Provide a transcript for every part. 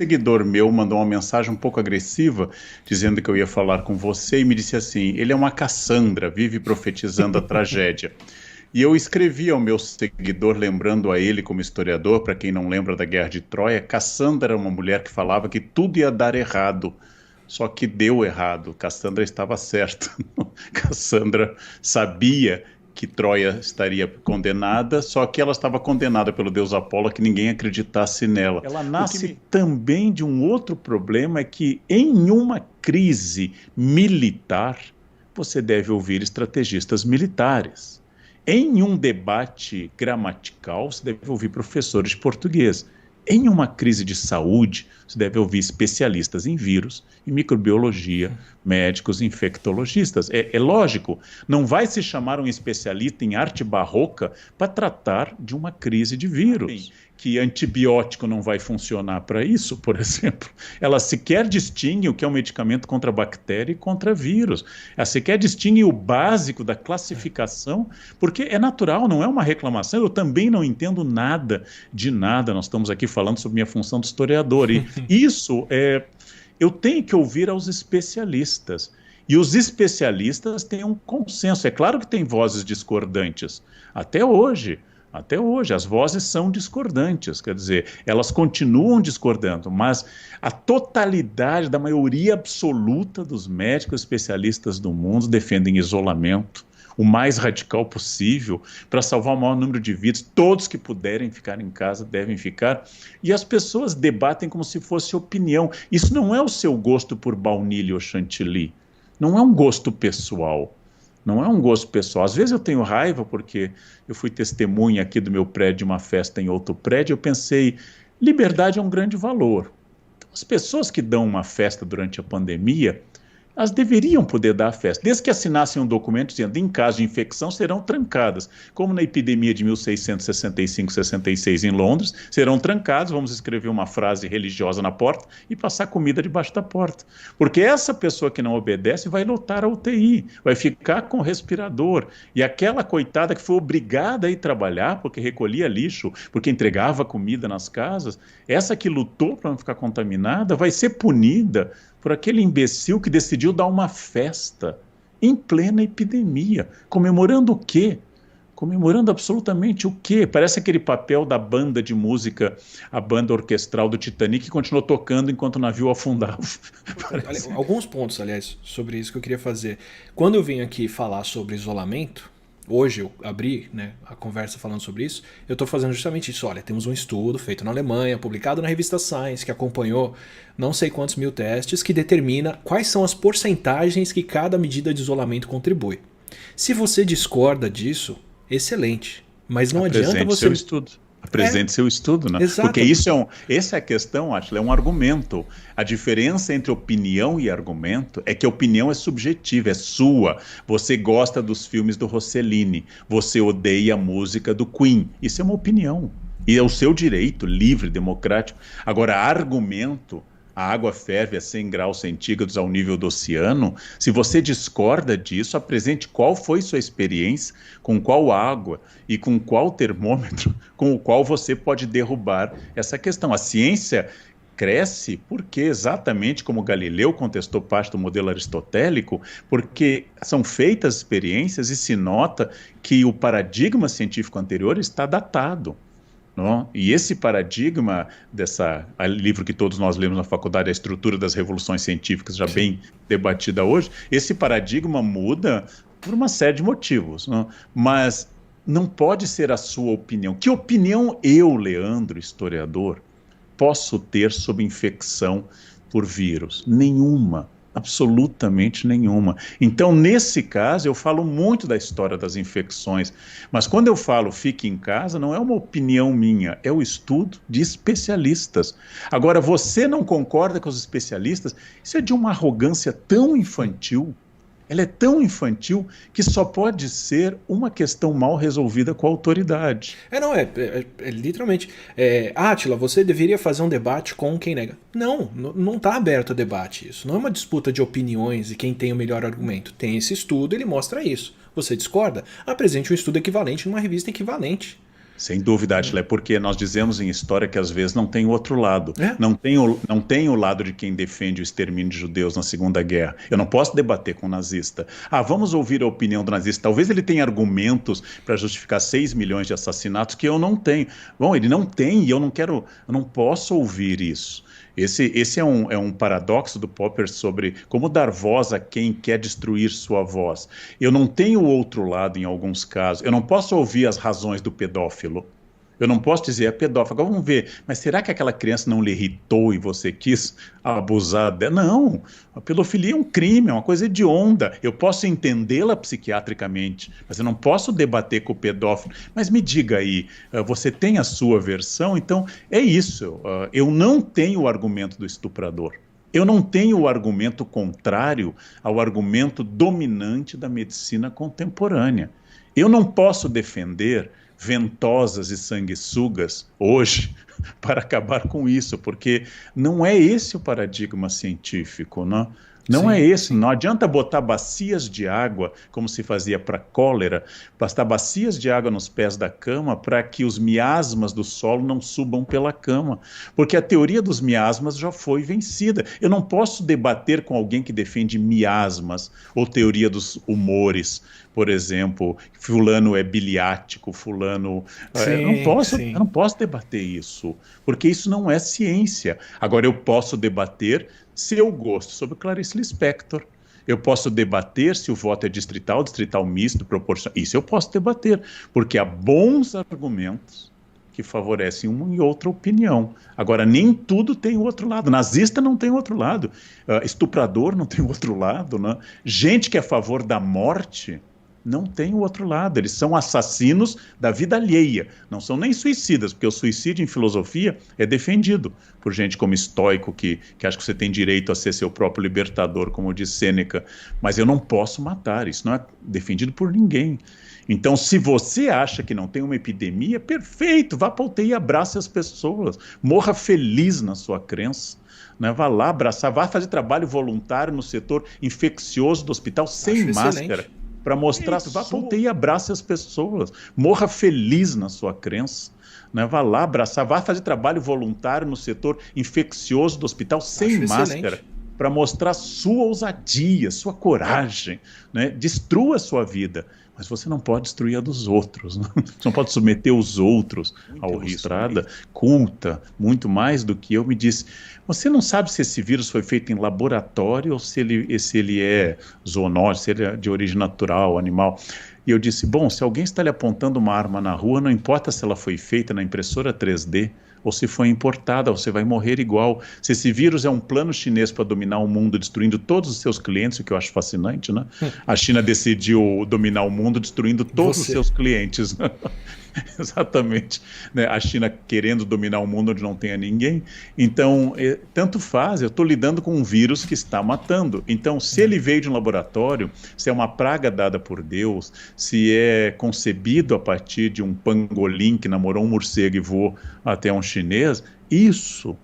seguidor meu mandou uma mensagem um pouco agressiva, dizendo que eu ia falar com você, e me disse assim: ele é uma Cassandra, vive profetizando a tragédia. E eu escrevi ao meu seguidor, lembrando a ele como historiador, para quem não lembra da Guerra de Troia, Cassandra era uma mulher que falava que tudo ia dar errado, só que deu errado. Cassandra estava certa. Cassandra sabia que Troia estaria condenada, só que ela estava condenada pelo deus Apolo a que ninguém acreditasse nela. Ela nasce também de um outro problema, é que em uma crise militar, você deve ouvir estrategistas militares. Em um debate gramatical, você deve ouvir professores de português. Em uma crise de saúde, você deve ouvir especialistas em vírus, em microbiologia, médicos, infectologistas. É lógico, não vai se chamar um especialista em arte barroca para tratar de uma crise de vírus. Que antibiótico não vai funcionar para isso, por exemplo. Ela sequer distingue o que é um medicamento contra bactéria e contra vírus. Ela sequer distingue o básico da classificação, porque é natural, não é uma reclamação. Eu também não entendo nada de nada. Nós estamos aqui falando sobre minha função de historiador. E isso eu tenho que ouvir aos especialistas. E os especialistas têm um consenso. É claro que tem vozes discordantes. Até hoje. Até hoje, as vozes são discordantes, quer dizer, elas continuam discordando, mas a totalidade da maioria absoluta dos médicos especialistas do mundo defendem isolamento, o mais radical possível, para salvar o maior número de vidas. Todos que puderem ficar em casa devem ficar, e as pessoas debatem como se fosse opinião. Isso não é o seu gosto por baunilha ou chantilly, não é um gosto pessoal. Não é um gosto pessoal. Às vezes eu tenho raiva porque eu fui testemunha aqui do meu prédio de uma festa em outro prédio. Eu pensei, liberdade é um grande valor. Então, as pessoas que dão uma festa durante a pandemia, elas deveriam poder dar a festa, desde que assinassem um documento dizendo em caso de infecção serão trancadas, como na epidemia de 1665-66 em Londres, serão trancados, vamos escrever uma frase religiosa na porta e passar comida debaixo da porta, porque essa pessoa que não obedece vai lotar a UTI, vai ficar com respirador, e aquela coitada que foi obrigada a ir trabalhar porque recolhia lixo, porque entregava comida nas casas, essa que lutou para não ficar contaminada vai ser punida por aquele imbecil que decidiu dar uma festa em plena epidemia. Comemorando o quê? Comemorando absolutamente o quê? Parece aquele papel da banda de música, a banda orquestral do Titanic, que continuou tocando enquanto o navio afundava. Alguns pontos, aliás, sobre isso que eu queria fazer. Quando eu vim aqui falar sobre isolamento, hoje eu abri, né, a conversa falando sobre isso, eu estou fazendo justamente isso. Olha, temos um estudo feito na Alemanha, publicado na revista Science, que acompanhou não sei quantos mil testes, que determina quais são as porcentagens que cada medida de isolamento contribui. Se você discorda disso, excelente. Mas não adianta você... seu estudo. Apresente seu estudo, né? Exato. Porque essa é a questão, Átila, é um argumento. A diferença entre opinião e argumento é que a opinião é subjetiva, é sua. Você gosta dos filmes do Rossellini, você odeia a música do Queen. Isso é uma opinião. E é o seu direito, livre, democrático. Agora, argumento... A água ferve a 100 graus centígrados ao nível do oceano. Se você discorda disso, apresente qual foi sua experiência, com qual água e com qual termômetro, com o qual você pode derrubar essa questão. A ciência cresce porque, exatamente como Galileu contestou parte do modelo aristotélico, porque são feitas experiências e se nota que o paradigma científico anterior está datado. Não? E esse paradigma livro que todos nós lemos na faculdade, A Estrutura das Revoluções Científicas, já bem debatida hoje, esse paradigma muda por uma série de motivos, não? Mas não pode ser a sua opinião. Que opinião eu, Leandro, historiador, posso ter sobre infecção por vírus? Nenhuma. Absolutamente nenhuma. Então, nesse caso, eu falo muito da história das infecções, mas quando eu falo fique em casa, não é uma opinião minha, é o estudo de especialistas. Agora, você não concorda com os especialistas? Isso é de uma arrogância tão infantil, ela é tão infantil que só pode ser uma questão mal resolvida com a autoridade. Literalmente. Átila, você deveria fazer um debate com quem nega. Não está aberto a debate isso. Não é uma disputa de opiniões e quem tem o melhor argumento. Tem esse estudo, ele mostra isso. Você discorda? Apresente um estudo equivalente numa revista equivalente. Sem dúvida, Atila, é porque nós dizemos em história que às vezes não tem o outro lado. É? Não tem o lado de quem defende o extermínio de judeus na Segunda Guerra. Eu não posso debater com o nazista. Vamos ouvir a opinião do nazista. Talvez ele tenha argumentos para justificar 6 milhões de assassinatos que eu não tenho. Bom, ele não tem e eu não posso ouvir isso. Esse é um paradoxo do Popper sobre como dar voz a quem quer destruir sua voz. Eu não tenho o outro lado em alguns casos. Eu não posso ouvir as razões do pedófilo. Eu não posso dizer, é pedófilo. Agora vamos ver, mas será que aquela criança não lhe irritou e você quis abusar dela? Não, a pedofilia é um crime, é uma coisa hedionda. Eu posso entendê-la psiquiatricamente, mas eu não posso debater com o pedófilo. Mas me diga aí, você tem a sua versão? Então, é isso. Eu não tenho o argumento do estuprador. Eu não tenho o argumento contrário ao argumento dominante da medicina contemporânea. Eu não posso defender ventosas e sanguessugas hoje para acabar com isso, porque não é esse o paradigma científico, né? Não é esse, não adianta botar bacias de água, como se fazia para cólera, bastar bacias de água nos pés da cama para que os miasmas do solo não subam pela cama, porque a teoria dos miasmas já foi vencida. Eu não posso debater com alguém que defende miasmas ou teoria dos humores, por exemplo, fulano é biliático, fulano... eu não posso debater isso, porque isso não é ciência. Agora, eu posso debater se eu gosto sobre Clarice Lispector. Eu posso debater se o voto é distrital misto, proporcional. Isso eu posso debater, porque há bons argumentos que favorecem uma e outra opinião. Agora, nem tudo tem o outro lado. Nazista não tem outro lado. Estuprador não tem outro lado, né? Gente que é a favor da morte não tem o outro lado. Eles são assassinos da vida alheia. Não são nem suicidas, porque o suicídio em filosofia é defendido por gente como estoico, que acha que você tem direito a ser seu próprio libertador, como diz Sêneca. Mas eu não posso matar. Isso não é defendido por ninguém. Então, se você acha que não tem uma epidemia, perfeito, vá para a UTI e abrace as pessoas. Morra feliz na sua crença. Né? Vá lá abraçar, vá fazer trabalho voluntário no setor infeccioso do hospital sem máscara. Para mostrar, vá para a UTI e abrace as pessoas. Morra feliz na sua crença. Né? Vá lá abraçar, vá fazer trabalho voluntário no setor infeccioso do hospital sem máscara. Para mostrar sua ousadia, sua coragem. Né? Destrua a sua vida. Mas você não pode destruir a dos outros. Né? Você não pode submeter os outros ao risco. Estrada culta, muito mais do que eu, me disse, você não sabe se esse vírus foi feito em laboratório ou se ele é zoonótico, se ele é de origem natural, animal. E eu disse, bom, se alguém está lhe apontando uma arma na rua, não importa se ela foi feita na impressora 3D ou se foi importada, você vai morrer igual. Se esse vírus é um plano chinês para dominar o mundo, destruindo todos os seus clientes, o que eu acho fascinante, né? A China decidiu dominar o mundo destruindo todos os seus clientes. Né? Exatamente. Né? A China querendo dominar o mundo onde não tenha ninguém. Então, tanto faz, eu estou lidando com um vírus que está matando. Então, se ele veio de um laboratório, se é uma praga dada por Deus, se é concebido a partir de um pangolim que namorou um morcego e voou até um chinês, isso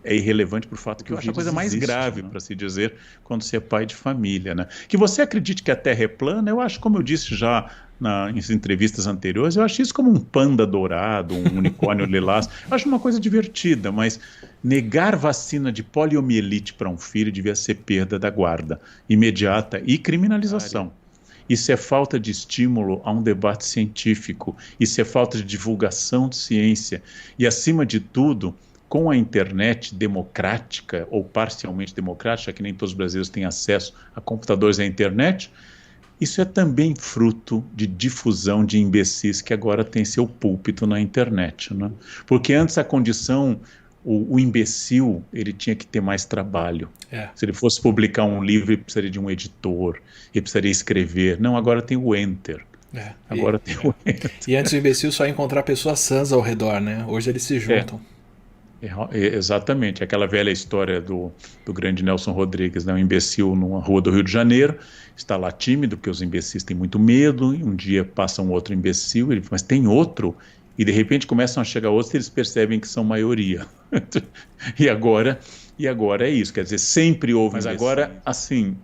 é irrelevante para o fato que eu acho a coisa mais grave, para se dizer, quando você é pai de família. Né? Que você acredite que a Terra é plana, eu acho, como eu disse já em entrevistas anteriores, eu acho isso como um panda dourado, um unicórnio lilás. Eu acho uma coisa divertida, mas negar vacina de poliomielite para um filho devia ser perda da guarda imediata e criminalização. Isso é falta de estímulo a um debate científico, isso é falta de divulgação de ciência e, acima de tudo, com a internet democrática ou parcialmente democrática, que nem todos os brasileiros têm acesso a computadores e à internet, isso é também fruto de difusão de imbecis que agora tem seu púlpito na internet. Né? Porque antes a condição, o imbecil, ele tinha que ter mais trabalho. Se ele fosse publicar um livro, ele precisaria de um editor, ele precisaria escrever. Não, agora tem o Enter. Tem o Enter. E antes o imbecil só ia encontrar pessoas sãs ao redor, né? Hoje eles se juntam. Exatamente, aquela velha história do grande Nelson Rodrigues, né? Um imbecil numa rua do Rio de Janeiro, está lá tímido, porque os imbecis têm muito medo, e um dia passa um outro imbecil, ele fala, mas tem outro? E de repente começam a chegar outros e eles percebem que são maioria. e agora é isso, quer dizer, sempre houve. Mas agora, assim,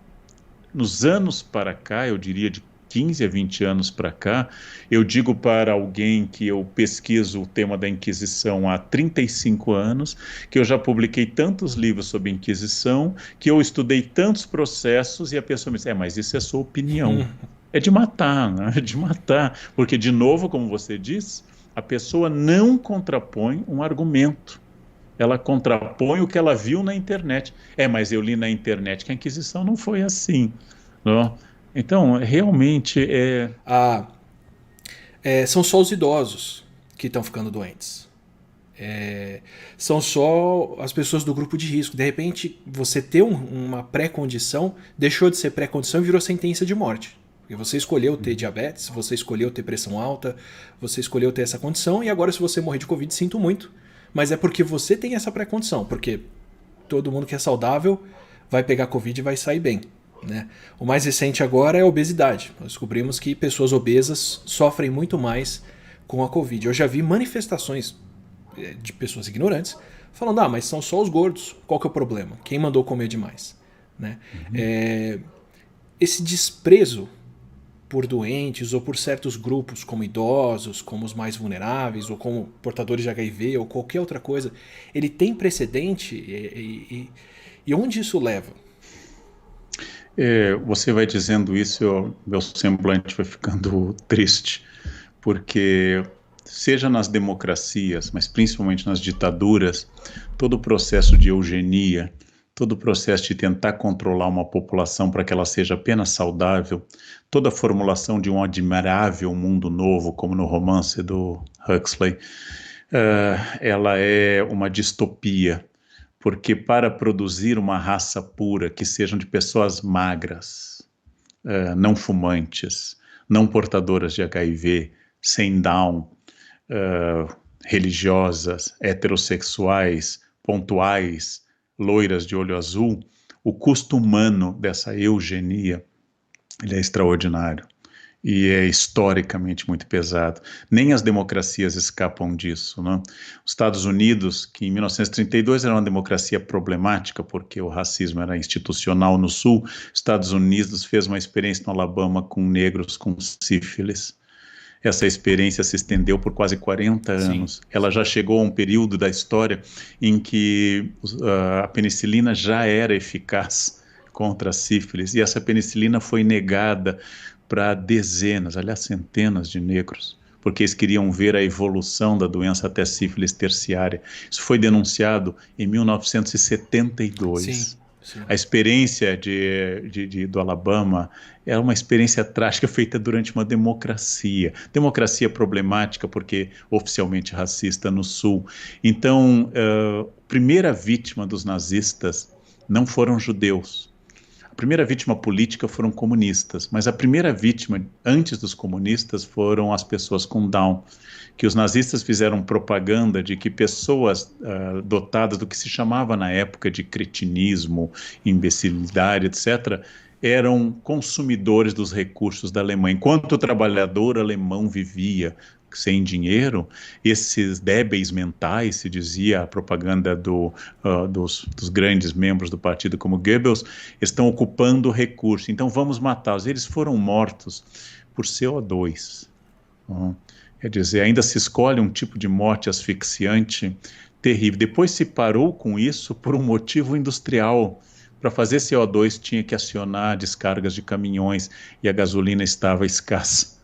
nos anos para cá, eu diria de 15 a 20 anos para cá, eu digo para alguém que eu pesquiso o tema da Inquisição há 35 anos, que eu já publiquei tantos livros sobre Inquisição, que eu estudei tantos processos, e a pessoa me diz, mas isso é sua opinião. É de matar, né? É de matar. Porque, de novo, como você diz, a pessoa não contrapõe um argumento. Ela contrapõe o que ela viu na internet. Mas eu li na internet que a Inquisição não foi assim. Não? Então, realmente são só os idosos que estão ficando doentes. São só as pessoas do grupo de risco. De repente, você ter uma pré-condição deixou de ser pré-condição e virou sentença de morte. Porque você escolheu ter diabetes, você escolheu ter pressão alta, você escolheu ter essa condição, e agora se você morrer de Covid, sinto muito. Mas é porque você tem essa pré-condição, porque todo mundo que é saudável vai pegar Covid e vai sair bem. Né? O mais recente agora é a obesidade. Nós descobrimos que pessoas obesas sofrem muito mais com a Covid. Eu já vi manifestações de pessoas ignorantes falando, mas são só os gordos, qual que é o problema? Quem mandou comer demais? Né? Esse desprezo por doentes ou por certos grupos, como idosos, como os mais vulneráveis, ou como portadores de HIV, ou qualquer outra coisa, ele tem precedente e onde isso leva? Você vai dizendo isso, meu semblante vai ficando triste, porque seja nas democracias, mas principalmente nas ditaduras, todo o processo de eugenia, todo o processo de tentar controlar uma população para que ela seja apenas saudável, toda a formulação de um admirável mundo novo, como no romance do Huxley, ela é uma distopia, porque para produzir uma raça pura, que sejam de pessoas magras, não fumantes, não portadoras de HIV, sem Down, religiosas, heterossexuais, pontuais, loiras de olho azul, o custo humano dessa eugenia, ele é extraordinário e é historicamente muito pesado. Nem as democracias escapam disso, né? Os Estados Unidos, que em 1932 era uma democracia problemática, porque o racismo era institucional no Sul, Estados Unidos fez uma experiência no Alabama com negros com sífilis. Essa experiência se estendeu por quase 40 anos. Ela já chegou a um período da história em que a penicilina já era eficaz contra a sífilis, e essa penicilina foi negada para dezenas, aliás, centenas de negros, porque eles queriam ver a evolução da doença até sífilis terciária. Isso foi denunciado em 1972. Sim. A experiência do Alabama é uma experiência trágica feita durante uma democracia problemática porque oficialmente racista no Sul. Então, a primeira vítima dos nazistas não foram judeus. A primeira vítima política foram comunistas, mas a primeira vítima antes dos comunistas foram as pessoas com Down, que os nazistas fizeram propaganda de que pessoas dotadas do que se chamava na época de cretinismo, imbecilidade, etc., eram consumidores dos recursos da Alemanha. Enquanto o trabalhador alemão vivia sem dinheiro, esses débeis mentais, se dizia a propaganda dos grandes membros do partido como Goebbels, estão ocupando o recurso, então vamos matá-los. Eles foram mortos por CO2. Quer dizer, ainda se escolhe um tipo de morte asfixiante terrível. Depois se parou com isso por um motivo industrial. Para fazer CO2 tinha que acionar descargas de caminhões e a gasolina estava escassa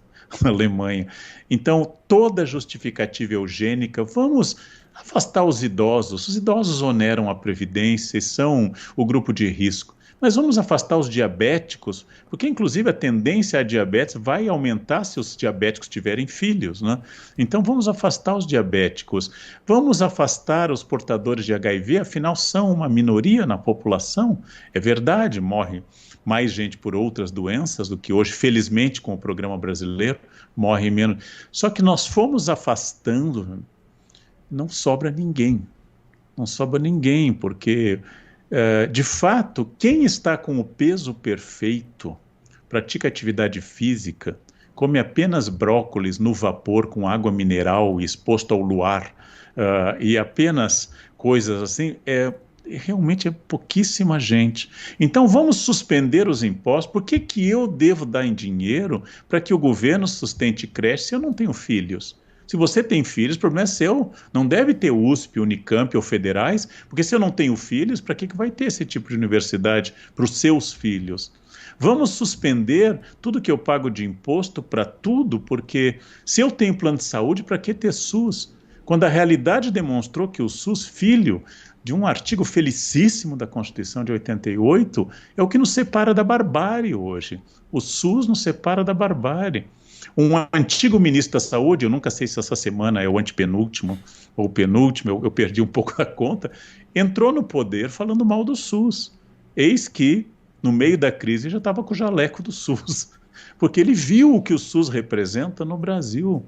na Alemanha. Então, toda justificativa eugênica, vamos afastar os idosos oneram a Previdência e são o grupo de risco, mas vamos afastar os diabéticos, porque inclusive a tendência à diabetes vai aumentar se os diabéticos tiverem filhos, né? Então vamos afastar os diabéticos, vamos afastar os portadores de HIV, afinal são uma minoria na população, é verdade, morre mais gente por outras doenças do que hoje, felizmente com o programa brasileiro, morre menos. Só que nós fomos afastando, não sobra ninguém, porque, de fato, quem está com o peso perfeito, pratica atividade física, come apenas brócolis no vapor com água mineral exposto ao luar, e apenas coisas assim, realmente é pouquíssima gente. Então vamos suspender os impostos. Por que que eu devo dar em dinheiro para que o governo sustente creche se eu não tenho filhos? Se você tem filhos, o problema é seu. Não deve ter USP, Unicamp ou federais, porque se eu não tenho filhos, para que vai ter esse tipo de universidade para os seus filhos? Vamos suspender tudo que eu pago de imposto para tudo, porque se eu tenho plano de saúde, para que ter SUS? Quando a realidade demonstrou que o SUS, filho de um artigo felicíssimo da Constituição de 88, é o que nos separa da barbárie hoje. O SUS nos separa da barbárie. Um antigo ministro da Saúde, eu nunca sei se essa semana é o antepenúltimo ou o penúltimo, eu perdi um pouco a conta, entrou no poder falando mal do SUS. Eis que, no meio da crise, já estava com o jaleco do SUS, porque ele viu o que o SUS representa no Brasil.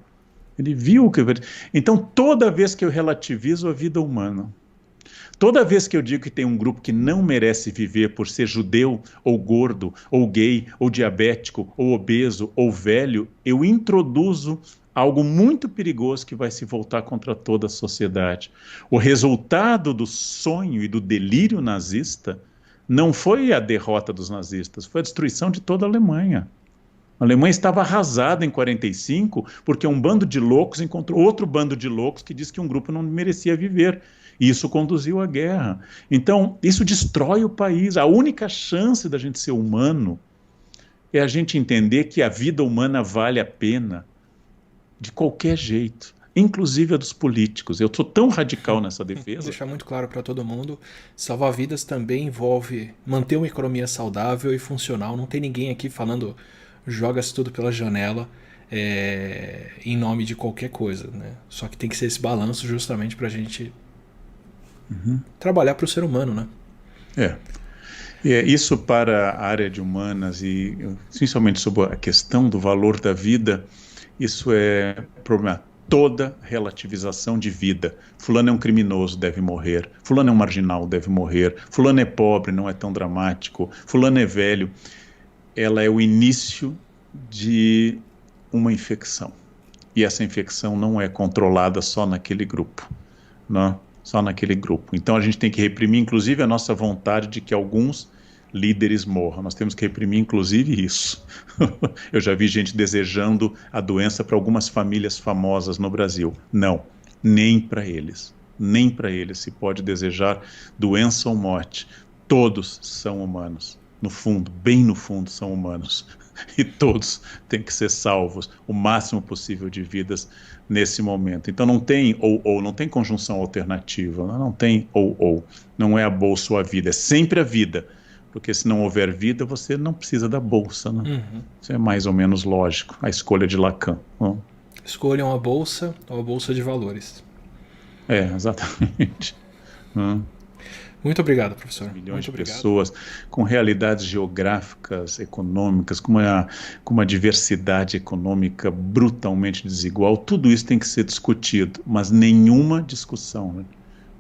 Ele viu o que... Então, toda vez que eu relativizo a vida humana, toda vez que eu digo que tem um grupo que não merece viver por ser judeu, ou gordo, ou gay, ou diabético, ou obeso, ou velho, eu introduzo algo muito perigoso que vai se voltar contra toda a sociedade. O resultado do sonho e do delírio nazista não foi a derrota dos nazistas, foi a destruição de toda a Alemanha. A Alemanha estava arrasada em 45 porque um bando de loucos encontrou outro bando de loucos que disse que um grupo não merecia viver. E isso conduziu à guerra. Então, isso destrói o país. A única chance da gente ser humano é a gente entender que a vida humana vale a pena de qualquer jeito, inclusive a dos políticos. Eu sou tão radical nessa defesa. Vou deixar muito claro para todo mundo, salvar vidas também envolve manter uma economia saudável e funcional. Não tem ninguém aqui falando joga-se tudo pela janela em nome de qualquer coisa, né? Só que tem que ser esse balanço justamente para a gente trabalhar para o ser humano, né? E isso para a área de humanas e principalmente sobre a questão do valor da vida, isso é problema. Toda relativização de vida. Fulano é um criminoso, deve morrer. Fulano é um marginal, deve morrer. Fulano é pobre, não é tão dramático. Fulano é velho. Ela é o início de uma infecção. E essa infecção não é controlada só naquele grupo, não? Só naquele grupo. Então a gente tem que reprimir, inclusive, a nossa vontade de que alguns líderes morram. Nós temos que reprimir, inclusive, isso. Eu já vi gente desejando a doença para algumas famílias famosas no Brasil. Não, nem para eles. Nem para eles se pode desejar doença ou morte. Todos são humanos. No fundo, bem no fundo, são humanos. E todos têm que ser salvos o máximo possível de vidas nesse momento. Então não tem ou, não tem conjunção alternativa, não tem ou. Não é a bolsa ou a vida, é sempre a vida. Porque se não houver vida, você não precisa da bolsa, né? Isso é mais ou menos lógico, a escolha de Lacan. Escolham a bolsa ou a bolsa de valores. Exatamente. Muito obrigado, professor. Milhões de pessoas com realidades geográficas, econômicas, com uma diversidade econômica brutalmente desigual. Tudo isso tem que ser discutido, mas nenhuma discussão, né,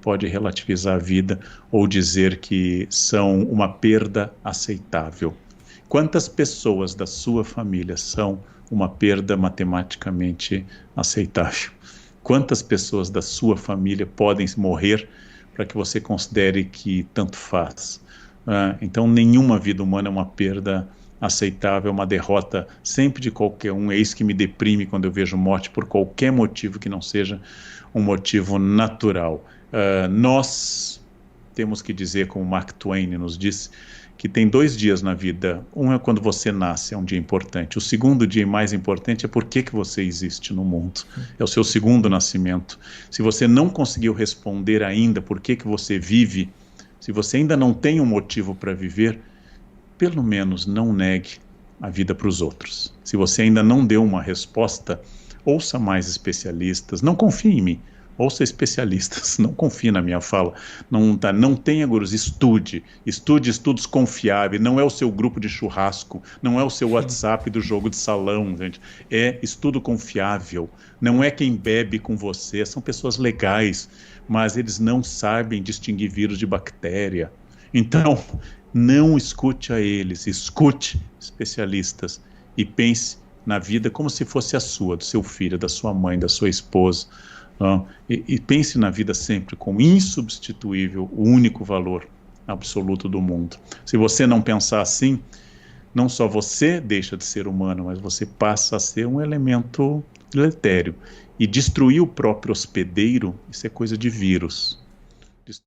pode relativizar a vida ou dizer que são uma perda aceitável. Quantas pessoas da sua família são uma perda matematicamente aceitável? Quantas pessoas da sua família podem morrer para que você considere que tanto faz? Então, nenhuma vida humana é uma perda aceitável, uma derrota sempre de qualquer um. É isso que me deprime quando eu vejo morte por qualquer motivo que não seja um motivo natural. Nós temos que dizer, como Mark Twain nos disse, que tem 2 dias na vida. Um é quando você nasce, é um dia importante. O segundo dia mais importante é por que você existe no mundo. É o seu segundo nascimento. Se você não conseguiu responder ainda por que você vive, se você ainda não tem um motivo para viver, pelo menos não negue a vida para os outros. Se você ainda não deu uma resposta, ouça mais especialistas. Não confie em mim. Ouça especialistas, não confie na minha fala, não tenha gurus, estude estudos confiáveis, não é o seu grupo de churrasco, não é o seu WhatsApp do jogo de salão, gente, é estudo confiável, não é quem bebe com você, são pessoas legais, mas eles não sabem distinguir vírus de bactéria, então não escute a eles, escute especialistas e pense na vida como se fosse a sua, do seu filho, da sua mãe, da sua esposa, E pense na vida sempre como insubstituível, o único valor absoluto do mundo. Se você não pensar assim, não só você deixa de ser humano, mas você passa a ser um elemento deletério. E destruir o próprio hospedeiro, isso é coisa de vírus.